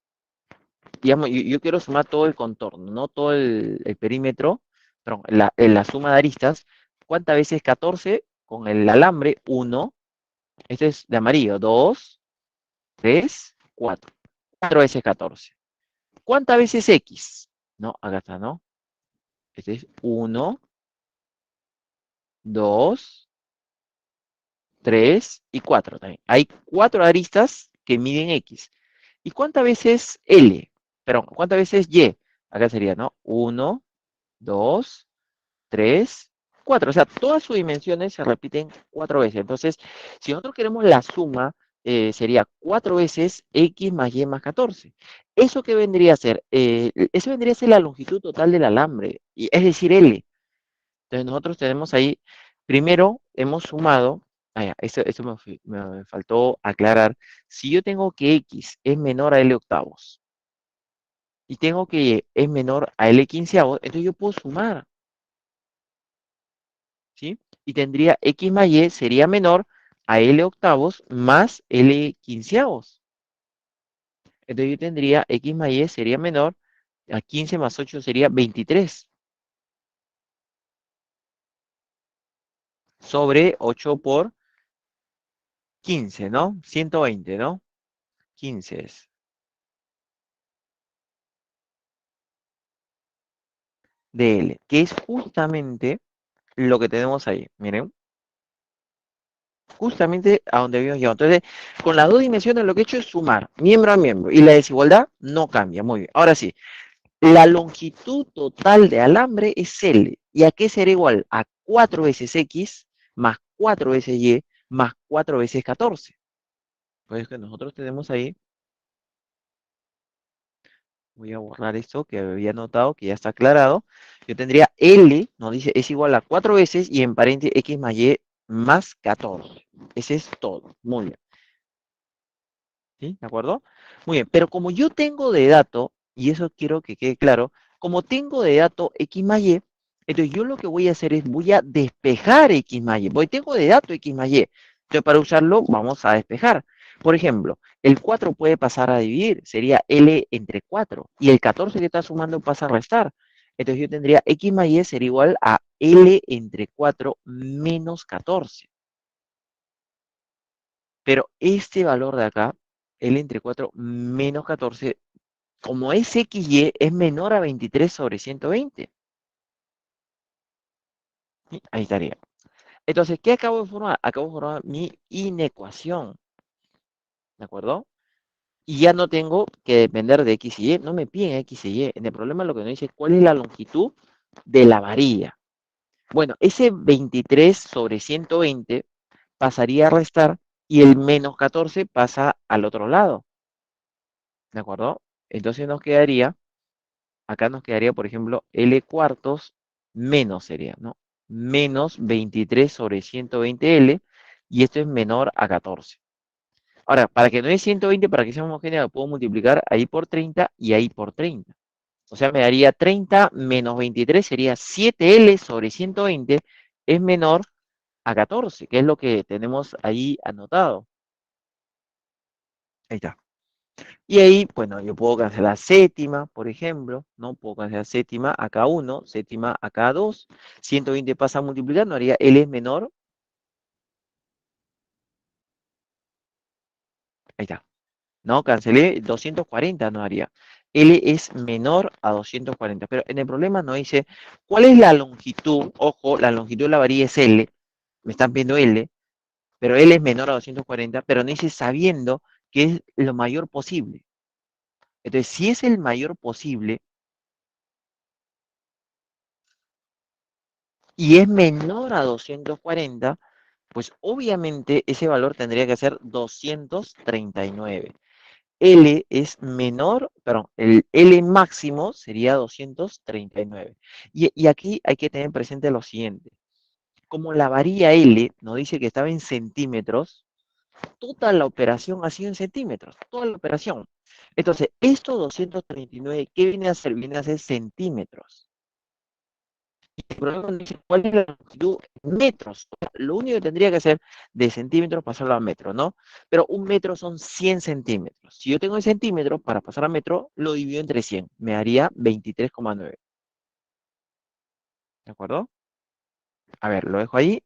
digamos, yo quiero sumar todo el contorno, no todo el perímetro, perdón, la suma de aristas? ¿Cuántas veces 14 con el alambre? 1, este es de amarillo, 2, 3, 4. 4 veces 14. ¿Cuántas veces X? No, acá está, ¿no? Este es 1, 2, 3 y 4 también. Hay 4 aristas que miden X. ¿Y cuántas veces L? Perdón, ¿cuántas veces Y? Acá sería, ¿no? 1, 2, 3, 4. O sea, todas sus dimensiones se repiten 4 veces. Entonces, si nosotros queremos la suma, sería 4 veces X más Y más 14. ¿Eso qué vendría a ser? Eso vendría a ser la longitud total del alambre, es decir, L. Entonces, nosotros tenemos ahí, primero hemos sumado, eso me faltó aclarar, si yo tengo que X es menor a L octavos y tengo que Y es menor a L quinceavos, entonces yo puedo sumar. ¿Sí? Y tendría X más Y sería menor a L octavos más L quinceavos. Entonces yo tendría X más Y sería menor a 15 más 8 sería 23 sobre 8 por 15, ¿no? 120, ¿no? 15 es de L, que es justamente lo que tenemos ahí. Miren, justamente a donde habíamos llegado. Entonces, con las dos dimensiones lo que he hecho es sumar miembro a miembro y la desigualdad no cambia. Muy bien. Ahora sí, la longitud total de alambre es L. ¿Y a qué será igual? A 4 veces X más 4 veces Y más 4 veces 14. Pues que nosotros tenemos ahí, voy a borrar esto que había notado, que ya está aclarado. Yo tendría L, nos dice, es igual a 4 veces y en paréntesis X más Y más 14. Ese es todo. Muy bien. ¿Sí? ¿De acuerdo? Muy bien, pero como yo tengo de dato, y eso quiero que quede claro, como tengo de dato X más Y, entonces yo lo que voy a hacer es voy a despejar X más Y, porque tengo de dato X más Y. Entonces para usarlo vamos a despejar. Por ejemplo, el 4 puede pasar a dividir, sería L entre 4, y el 14 que está sumando pasa a restar. Entonces yo tendría X más Y sería igual a L entre 4 menos 14. Pero este valor de acá, L entre 4 menos 14, como es XY, es menor a 23 sobre 120. ¿Sí? Ahí estaría. Entonces, ¿qué acabo de formar? Acabo de formar mi inecuación. ¿De acuerdo? Y ya no tengo que depender de X y Y. No me piden X y Y. En el problema lo que nos dice es cuál es la longitud de la varilla. Bueno, ese 23 sobre 120 pasaría a restar y el menos 14 pasa al otro lado. ¿De acuerdo? Entonces nos quedaría, acá nos quedaría, por ejemplo, L cuartos menos sería, ¿no? Menos 23 sobre 120L y esto es menor a 14. Ahora, para que no es 120, para que sea homogéneo, lo puedo multiplicar ahí por 30 y ahí por 30. O sea, me daría 30 menos 23 sería 7L sobre 120 es menor a 14, que es lo que tenemos ahí anotado. Ahí está. Y ahí, bueno, yo puedo cancelar séptima, por ejemplo, ¿no? Puedo cancelar séptima acá 1, séptima acá 2. 120 pasa a multiplicar, no haría L es menor. Ahí está. No, cancelé 240, no haría. L es menor a 240. Pero en el problema no dice cuál es la longitud. Ojo, la longitud de la varilla es L. Me están viendo L, pero L es menor a 240, pero no dice sabiendo que es lo mayor posible. Entonces, si es el mayor posible, y es menor a 240, pues obviamente ese valor tendría que ser 239. L es menor, perdón, el L máximo sería 239. Y aquí hay que tener presente lo siguiente. Como la varilla L nos dice que estaba en centímetros, toda la operación ha sido en centímetros, toda la operación. Entonces, esto 239, ¿qué viene a ser? Viene a ser centímetros. El problema dice cuál es la longitud en metros. O sea, lo único que tendría que hacer de centímetros pasarlo a metro, ¿no? Pero un metro son 100 centímetros. Si yo tengo en centímetros, para pasar a metro, lo divido entre 100. Me daría 23,9. ¿De acuerdo? A ver, lo dejo ahí.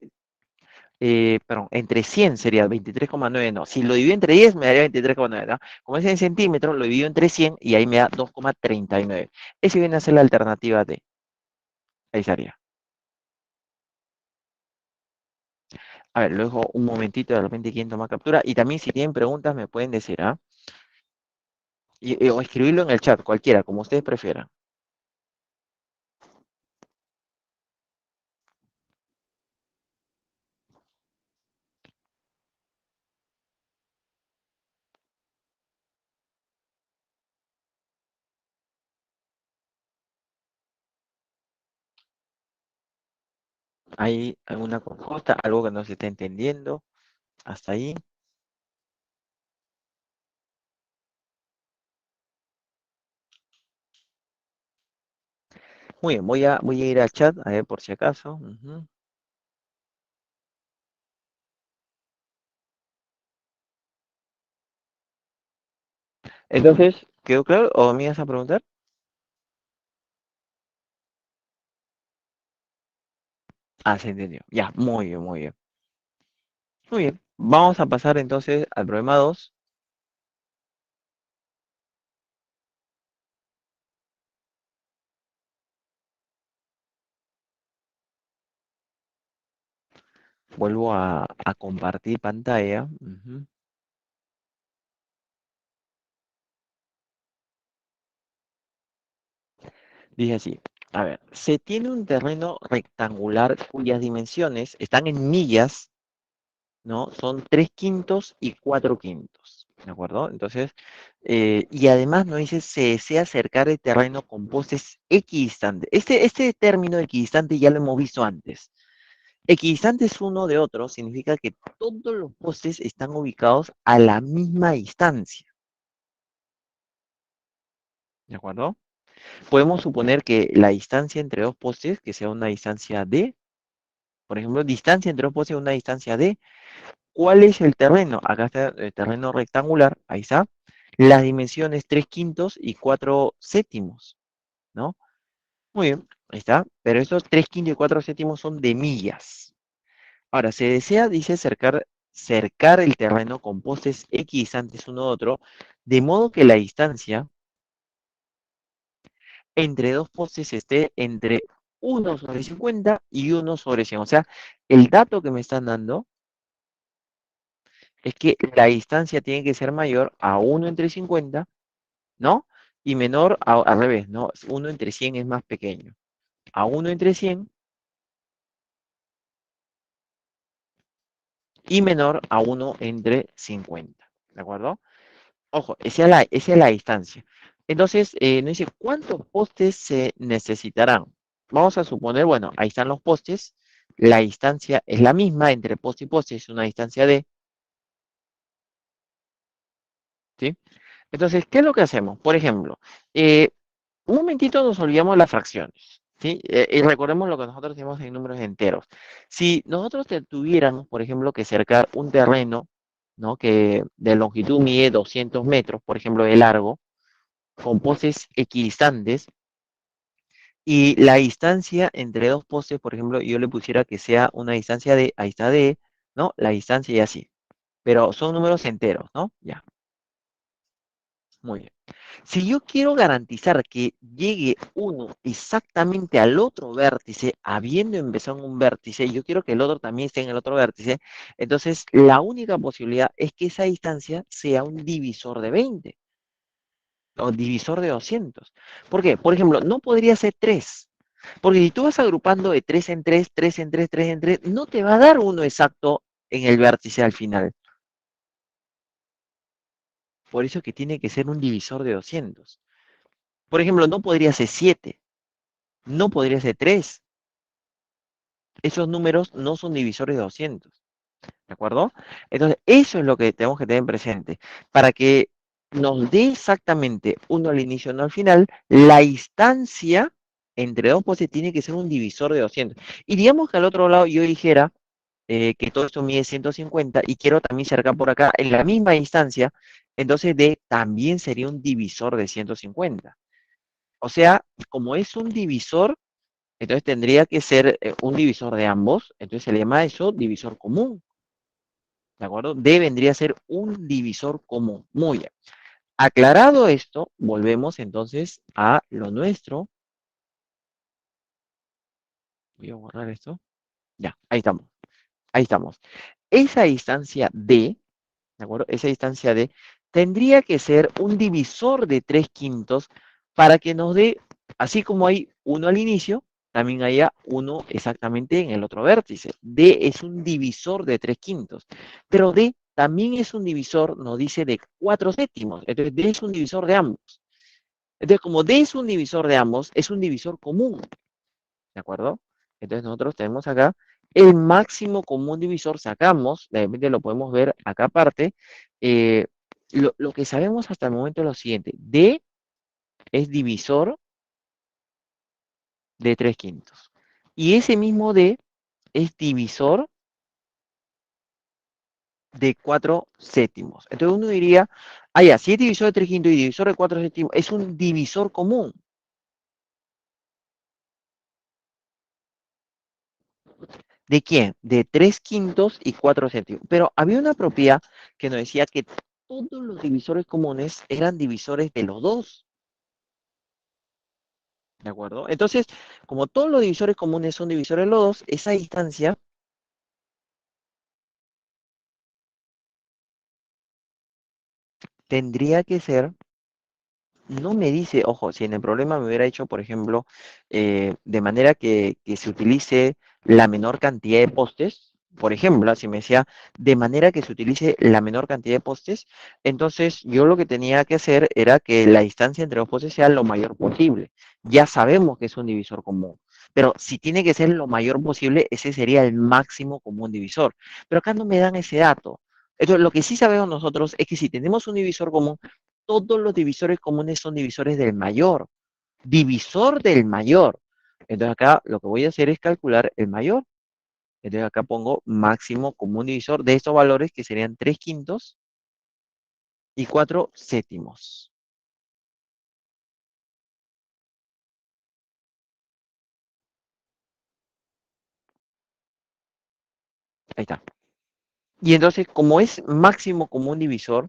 Perdón, entre 100 sería 23,9, no. Si lo divido entre 10, me daría 23,9, ¿no? Como es en centímetros, lo divido entre 100 y ahí me da 2,39. Esa viene a ser la alternativa D. Ahí estaría. A ver, lo dejo un momentito, de repente quieren tomar captura. Y también si tienen preguntas me pueden decir, ¿ah? O escribirlo en el chat, cualquiera, como ustedes prefieran. ¿Hay alguna consulta, algo que no se está entendiendo? Hasta ahí. Muy bien, voy a ir al chat a ver por si acaso. Ujú. Entonces, ¿quedó claro? ¿O me ibas a preguntar? Ah, se entendió. Ya, muy bien, muy bien. Muy bien. Vamos a pasar entonces al problema 2. Vuelvo a compartir pantalla. Ujú. Dice así. A ver, se tiene un terreno rectangular cuyas dimensiones están en millas, ¿no? Son 3/5 y 4/5, ¿de acuerdo? Entonces, y además nos dice, se desea acercar el terreno con postes equidistantes. Este término equidistante ya lo hemos visto antes. Equidistantes uno de otro significa que todos los postes están ubicados a la misma distancia, ¿de acuerdo? Podemos suponer que la distancia entre dos postes, que sea una distancia d, por ejemplo, distancia entre dos postes es una distancia d. ¿Cuál es el terreno? Acá está el terreno rectangular, ahí está. Las dimensiones 3/5 y 4/7, ¿no? Muy bien, ahí está. Pero estos 3/5 y 4/7 son de millas. Ahora, se desea, dice, cercar el terreno con postes equidistantes uno de otro, de modo que la distancia entre dos postes esté entre 1/50 y 1/100. O sea, el dato que me están dando es que la distancia tiene que ser mayor a 1/50, ¿no? Y menor al revés, ¿no? 1/100 es más pequeño. A 1/100 y menor a 1/50. ¿De acuerdo? Ojo, esa es la distancia. Entonces, nos dice, ¿cuántos postes se necesitarán? Vamos a suponer, bueno, ahí están los postes. La distancia es la misma entre poste y poste, es una distancia de, ¿sí? Entonces, ¿qué es lo que hacemos? Por ejemplo, un momentito nos olvidamos las fracciones, ¿sí? Y recordemos lo que nosotros tenemos en números enteros. Si nosotros tuviéramos, por ejemplo, que cercar un terreno, ¿no? Que de longitud mide 200 metros, por ejemplo, de largo, con postes equidistantes, y la distancia entre dos postes, por ejemplo, yo le pusiera que sea una distancia de, ahí está de, ¿no? La distancia y así. Pero son números enteros, ¿no? Ya, muy bien. Si yo quiero garantizar que llegue uno exactamente al otro vértice, habiendo empezado en un vértice, yo quiero que el otro también esté en el otro vértice, entonces la única posibilidad es que esa distancia sea un divisor de 20 o divisor de 200. ¿Por qué? Por ejemplo, no podría ser 3, porque si tú vas agrupando de 3 en 3, 3 en 3, 3 en 3, no te va a dar uno exacto en el vértice al final. Por eso que tiene que ser un divisor de 200. Por ejemplo, no podría ser 7, no podría ser 3. Esos números no son divisores de 200. ¿De acuerdo? Entonces, eso es lo que tenemos que tener presente. Para que nos dé exactamente uno al inicio y uno al final, la distancia entre dos postes tiene que ser un divisor de 200. Y digamos que al otro lado yo dijera que todo esto mide 150 y quiero también cercar por acá en la misma distancia, entonces D también sería un divisor de 150. O sea, como es un divisor, entonces tendría que ser un divisor de ambos, entonces se le llama eso divisor común. ¿De acuerdo? D vendría a ser un divisor común. Muy bien. Aclarado esto, volvemos entonces a lo nuestro. Voy a borrar esto. Ya, ahí estamos. Ahí estamos. Esa distancia D, ¿de acuerdo? Esa distancia D tendría que ser un divisor de 3 quintos para que nos dé, así como hay uno al inicio, también haya uno exactamente en el otro vértice. D es un divisor de 3 quintos, pero D también es un divisor, nos dice, de 4 séptimos. Entonces D es un divisor de ambos. Entonces, como D es un divisor de ambos, es un divisor común, ¿de acuerdo? Entonces nosotros tenemos acá el máximo común divisor, sacamos, de repente lo podemos ver acá aparte, eh, lo que sabemos hasta el momento es lo siguiente: D es divisor de 3 quintos. Y ese mismo D es divisor de 4 séptimos. Entonces uno diría, ah, ya, si es divisor de 3 quintos y divisor de 4 séptimos, es un divisor común. ¿De quién? De 3 quintos y 4 séptimos. Pero había una propiedad que nos decía que todos los divisores comunes eran divisores de los dos. ¿De acuerdo? Entonces, como todos los divisores comunes son divisores de los dos, esa distancia tendría que ser, no me dice, ojo, si en el problema me hubiera hecho, por ejemplo, de manera que se utilice la menor cantidad de postes, por ejemplo, si me decía de manera que se utilice la menor cantidad de postes, entonces yo lo que tenía que hacer era que la distancia entre los postes sea lo mayor posible. Ya sabemos que es un divisor común, pero si tiene que ser lo mayor posible, ese sería el máximo común divisor. Pero acá no me dan ese dato. Entonces, lo que sí sabemos nosotros es que si tenemos un divisor común, todos los divisores comunes son divisores del mayor. Divisor del mayor. Entonces acá lo que voy a hacer es calcular el mayor. Entonces acá pongo máximo común divisor de estos valores que serían 3 quintos y 4 séptimos. Ahí está. Y entonces, como es máximo común divisor,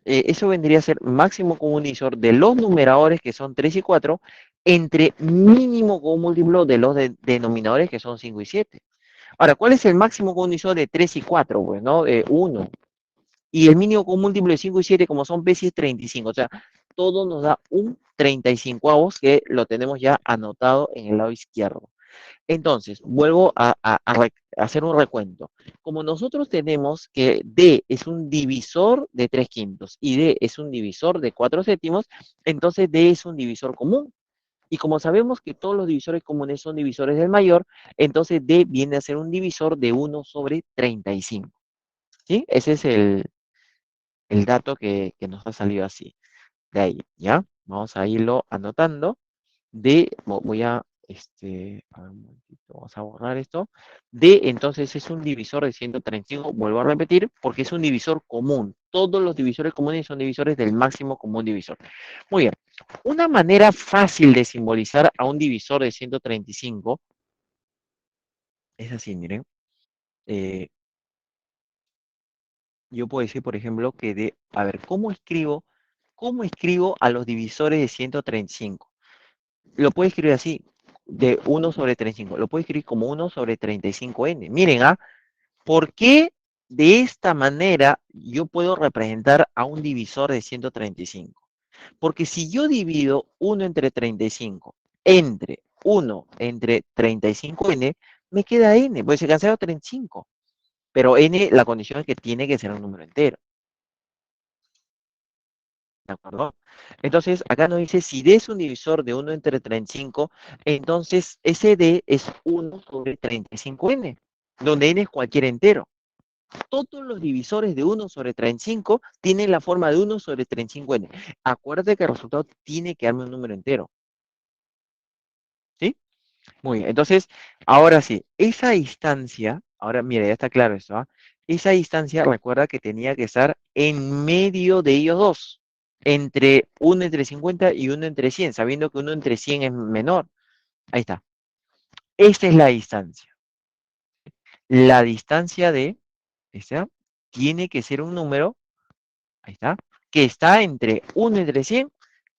eso vendría a ser máximo común divisor de los numeradores, que son 3 y 4, entre mínimo común múltiplo de los denominadores, que son 5 y 7. Ahora, ¿cuál es el máximo común divisor de 3 y 4? Pues, ¿no? 1. Y el mínimo común múltiplo de 5 y 7, como son veces 35. O sea, todo nos da un 35 que lo tenemos ya anotado en el lado izquierdo. Entonces, vuelvo a hacer un recuento. Como nosotros tenemos que D es un divisor de 3 quintos y D es un divisor de 4 séptimos, entonces D es un divisor común. Y como sabemos que todos los divisores comunes son divisores del mayor, entonces D viene a ser un divisor de 1/35. ¿Sí? Ese es el dato que nos ha salido así. De ahí, ¿ya? Vamos a irlo anotando. Voy a ver un momentito, vamos a borrar esto. D, entonces, es un divisor de 135, vuelvo a repetir, porque es un divisor común. Todos los divisores comunes son divisores del máximo común divisor. Muy bien. Una manera fácil de simbolizar a un divisor de 135 es así, miren. Eh, yo puedo decir, por ejemplo, que a ver, cómo escribo a los divisores de 135? Lo puedo escribir así, de 1/35. Lo puedo escribir como 1/35n. Miren, ¿ah? ¿Por qué de esta manera yo puedo representar a un divisor de 135? Porque si yo divido 1 entre 35 entre 1 entre 35n, me queda n, pues se cancela 35. Pero n, la condición es que tiene que ser un número entero. ¿De acuerdo? Entonces, acá nos dice, si D es un divisor de 1 entre 35, entonces ese D es 1/35n, donde n es cualquier entero. Todos los divisores de 1/35 tienen la forma de 1/35n. Acuérdate que el resultado tiene que darme un número entero. ¿Sí? Muy bien. Entonces, ahora sí, esa distancia, ahora mira, ya está claro esto, ¿ah? Esa distancia, recuerda que tenía que estar en medio de ellos dos, entre 1/50 y 1/100, sabiendo que 1/100 es menor. Ahí está. Esta es la distancia. La distancia de, esta, tiene que ser un número, ahí está, que está entre 1/100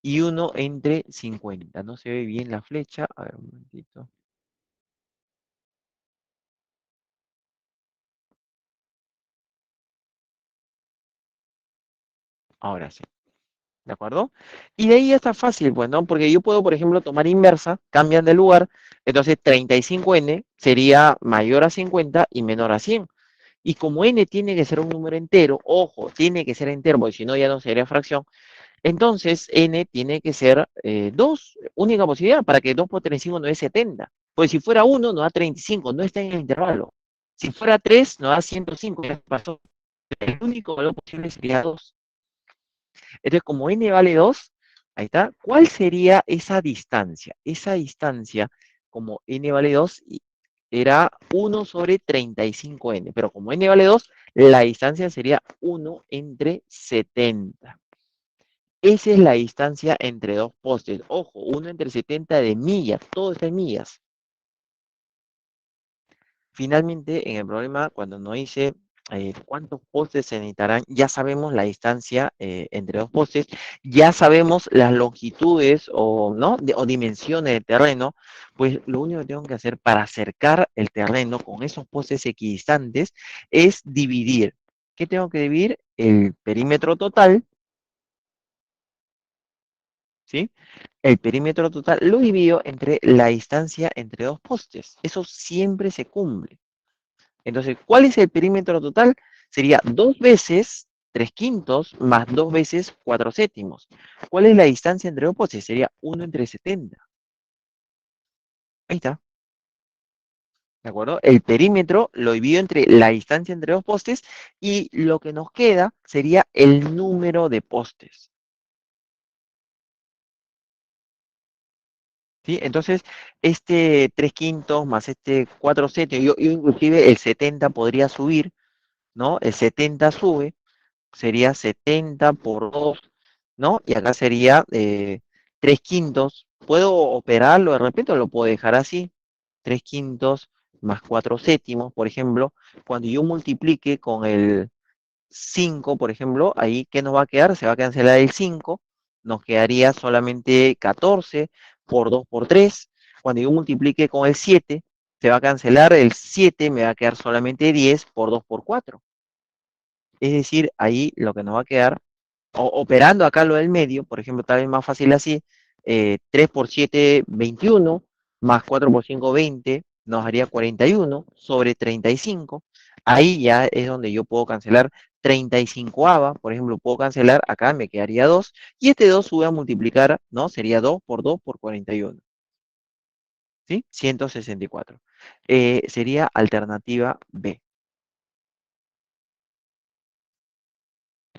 y 1/50. No se ve bien la flecha. A ver, un momentito. Ahora sí. ¿De acuerdo? Y de ahí ya está fácil, pues, ¿no? Porque yo puedo, por ejemplo, tomar inversa, cambian de lugar, entonces 35n sería mayor a 50 y menor a 100. Y como n tiene que ser un número entero, ojo, tiene que ser entero, porque si no ya no sería fracción, entonces n tiene que ser 2, única posibilidad, para que 2 por 35 no es 70. Pues si fuera 1, nos da 35, no está en el intervalo. Si fuera 3, nos da 105, ya pasó. El único valor posible sería 2. Entonces, como n vale 2, ahí está, ¿cuál sería esa distancia? Esa distancia, como n vale 2, era 1 sobre 35n, pero como n vale 2, la distancia sería 1 entre 70. Esa es la distancia entre dos postes. Ojo, 1 entre 70 de millas, todo está en millas. Finalmente, en el problema, cuando nos dice cuántos postes se necesitarán, ya sabemos la distancia entre dos postes, ya sabemos las longitudes o, ¿no? o dimensiones del terreno, pues lo único que tengo que hacer para acercar el terreno con esos postes equidistantes es dividir. ¿Qué tengo que dividir? El perímetro total, ¿sí? El perímetro total lo divido entre la distancia entre dos postes. Eso siempre se cumple. Entonces, ¿cuál es el perímetro total? Sería 2 veces 3 quintos más 2 veces 4 séptimos. ¿Cuál es la distancia entre dos postes? Sería 1 entre 70. Ahí está. ¿De acuerdo? El perímetro lo divido entre la distancia entre dos postes y lo que nos queda sería el número de postes. ¿Sí? Entonces, este 3 quintos más este 4 séptimos, yo inclusive el 70 podría subir, ¿no? El 70 sube, sería 70 por 2, ¿no? Y acá sería 3 quintos. ¿Puedo operarlo de repente o lo puedo dejar así? 3 quintos más 4 séptimos, por ejemplo. Cuando yo multiplique con el 5, por ejemplo, ahí, ¿qué nos va a quedar? Se va a cancelar el 5, nos quedaría solamente 14 por 2 por 3. Cuando yo multiplique con el 7, se va a cancelar el 7, me va a quedar solamente 10 por 2 por 4. Es decir, ahí lo que nos va a quedar, operando acá lo del medio, por ejemplo, tal vez más fácil así, 3 por 7, 21, más 4 por 5, 20, nos haría 41 sobre 35. Ahí ya es donde yo puedo cancelar 35ava, por ejemplo, puedo cancelar, acá me quedaría 2, y este 2 sube a multiplicar, ¿no? Sería 2 por 41, ¿sí? 164. Sería alternativa B.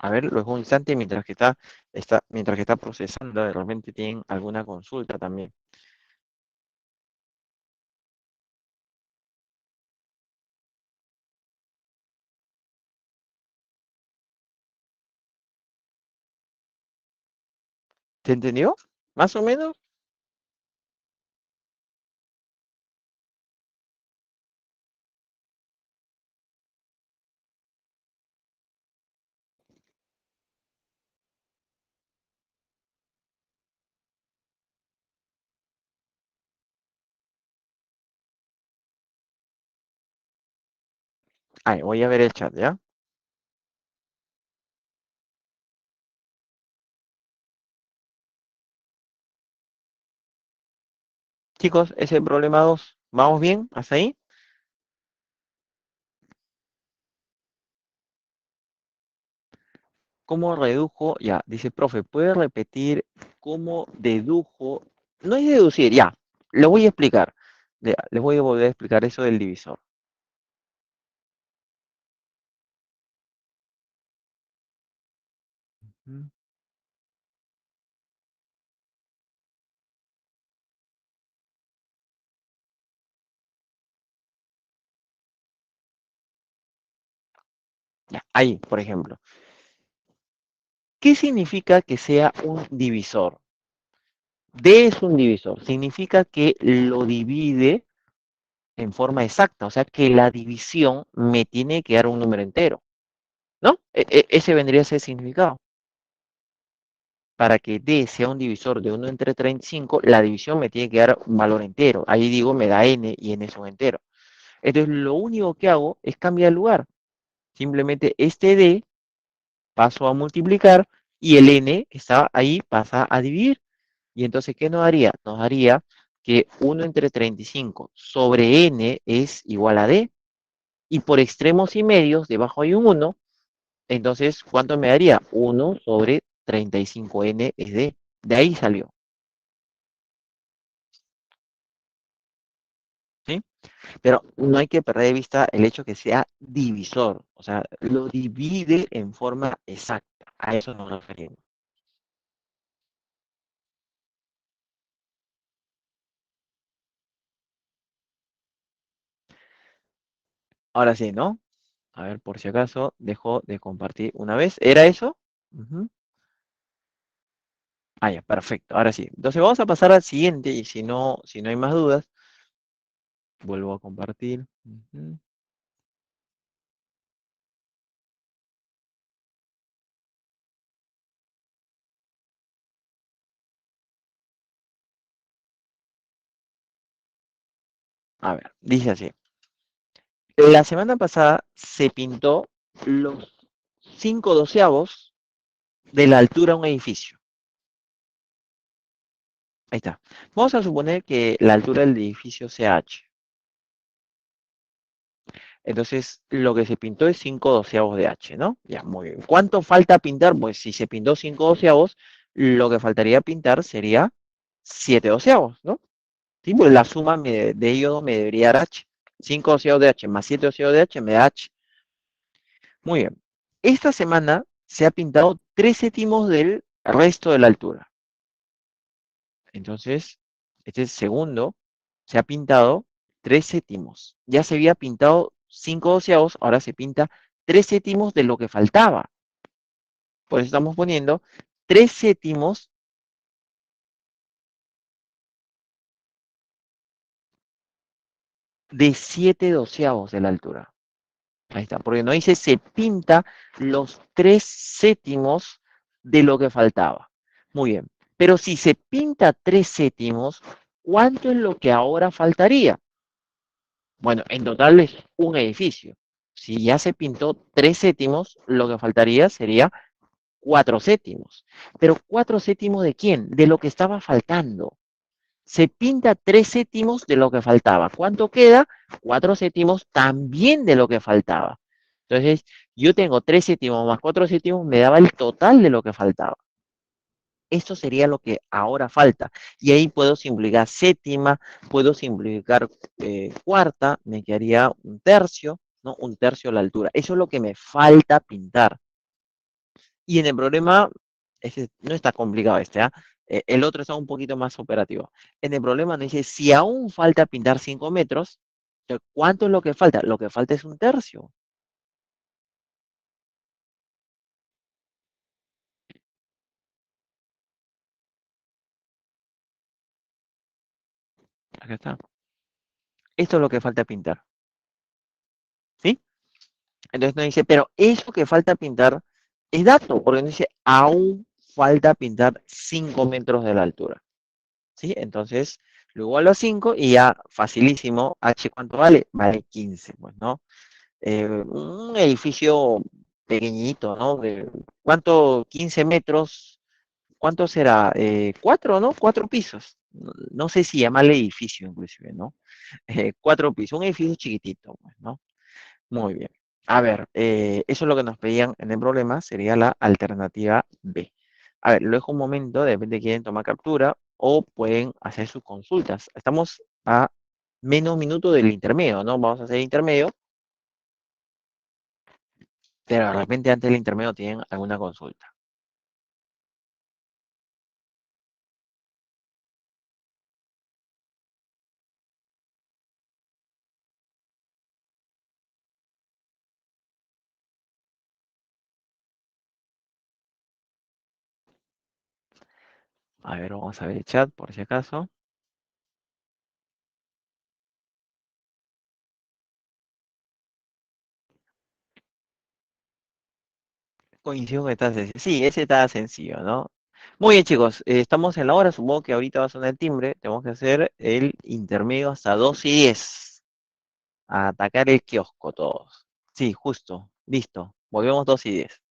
A ver, luego un instante mientras que está procesando, de repente tienen alguna consulta también. ¿Se entendió? ¿Más o menos? Ay, voy a ver el chat, ¿ya? Chicos, ese es el problema 2. ¿Vamos bien? ¿Hasta ahí? ¿Cómo redujo? Ya, dice, profe, ¿puede repetir cómo dedujo? No es deducir, ya. Lo voy a explicar. Ya, les voy a volver a explicar eso del divisor. Mm, Ya, ahí, por ejemplo. ¿Qué significa que sea un divisor? D es un divisor. Significa que lo divide en forma exacta, o sea que la división me tiene que dar un número entero, ¿no? Ese vendría a ser el significado. Para que D sea un divisor de 1 entre 35, la división me tiene que dar un valor entero. Ahí digo, me da n y n es un entero. Entonces, lo único que hago es cambiar el lugar. Simplemente este D paso a multiplicar y el n que está ahí pasa a dividir. Y entonces, ¿qué nos daría? Nos daría que 1 entre 35 sobre n es igual a d, y por extremos y medios, debajo hay un 1, entonces, ¿cuánto me daría? 1 sobre 35n es d. De ahí salió, ¿sí? Pero no hay que perder de vista el hecho que sea divisor, o sea, lo divide en forma exacta. A eso nos referimos. Ahora sí, ¿no? A ver, por si acaso, dejo de compartir una vez. ¿Era eso? Ujú. Ah, ya, perfecto. Ahora sí. Entonces vamos a pasar al siguiente y si no hay más dudas, vuelvo a compartir. Ujú. A ver, dice así. La semana pasada se pintó los 5/12 de la altura de un edificio. Ahí está. Vamos a suponer que la altura del edificio sea h. Entonces, lo que se pintó es 5/12 de h, ¿no? Ya, muy bien. ¿Cuánto falta pintar? Pues si se pintó 5/12, lo que faltaría pintar sería 7/12, ¿no? Sí, pues la suma de ellos dos me debería dar h. 5/12 de h más 7/12 de h me da h. Muy bien. Esta semana se ha pintado 3 céntimos del resto de la altura. Entonces, este segundo se ha pintado 3 céntimos. Ya se había pintado 5/12, ahora se pinta 3 céntimos de lo que faltaba. Por eso estamos poniendo 3 céntimos de 7/12 de la altura. Ahí está, porque no dice se pinta los 3 céntimos de lo que faltaba. Muy bien, pero si se pinta 3 céntimos, ¿cuánto es lo que ahora faltaría? Bueno, en total es un edificio. Si ya se pintó 3 céntimos, lo que faltaría sería 4 céntimos. Pero 4 céntimos ¿de quién? De lo que estaba faltando. Se pinta 3 céntimos de lo que faltaba. ¿Cuánto queda? 4 céntimos también de lo que faltaba. Entonces, yo tengo 3 céntimos más 4 céntimos, me daba el total de lo que faltaba. Esto sería lo que ahora falta. Y ahí puedo simplificar séptima, puedo simplificar cuarta, me quedaría un tercio, ¿no? Un tercio a la altura. Eso es lo que me falta pintar. Y en el problema, no está complicado este, ¿ah? El otro está un poquito más operativo. En el problema nos dice, si aún falta pintar 5 metros, ¿cuánto es lo que falta? Lo que falta es un tercio. Acá está. Esto es lo que falta pintar, ¿sí? Entonces nos dice, pero eso que falta pintar es dato, porque nos dice, aún falta pintar 5 metros de la altura, ¿sí? Entonces, lo igualo a 5 y ya facilísimo, H ¿cuánto vale? Vale 15, pues, ¿no? Un edificio pequeñito, ¿no? ¿Cuánto? 15 metros, ¿cuánto será? 4, ¿no? 4 pisos. No sé si llamarle edificio inclusive, ¿no? 4 pisos, un edificio chiquitito, pues, ¿no? Muy bien. A ver, eso es lo que nos pedían en el problema, sería la alternativa B. A ver, lo dejo un momento, de repente quieren tomar captura o pueden hacer sus consultas. Estamos a menos minuto del intermedio, ¿no? Vamos a hacer el intermedio, pero de repente antes del intermedio tienen alguna consulta. A ver, vamos a ver el chat por si acaso. Coincido que está sencillo. Sí, ese está sencillo, ¿no? Muy bien, chicos, estamos en la hora, supongo que ahorita va a sonar el timbre, tenemos que hacer el intermedio hasta 2:10. A atacar el kiosco todos. Sí, justo, listo. Volvemos 2:10.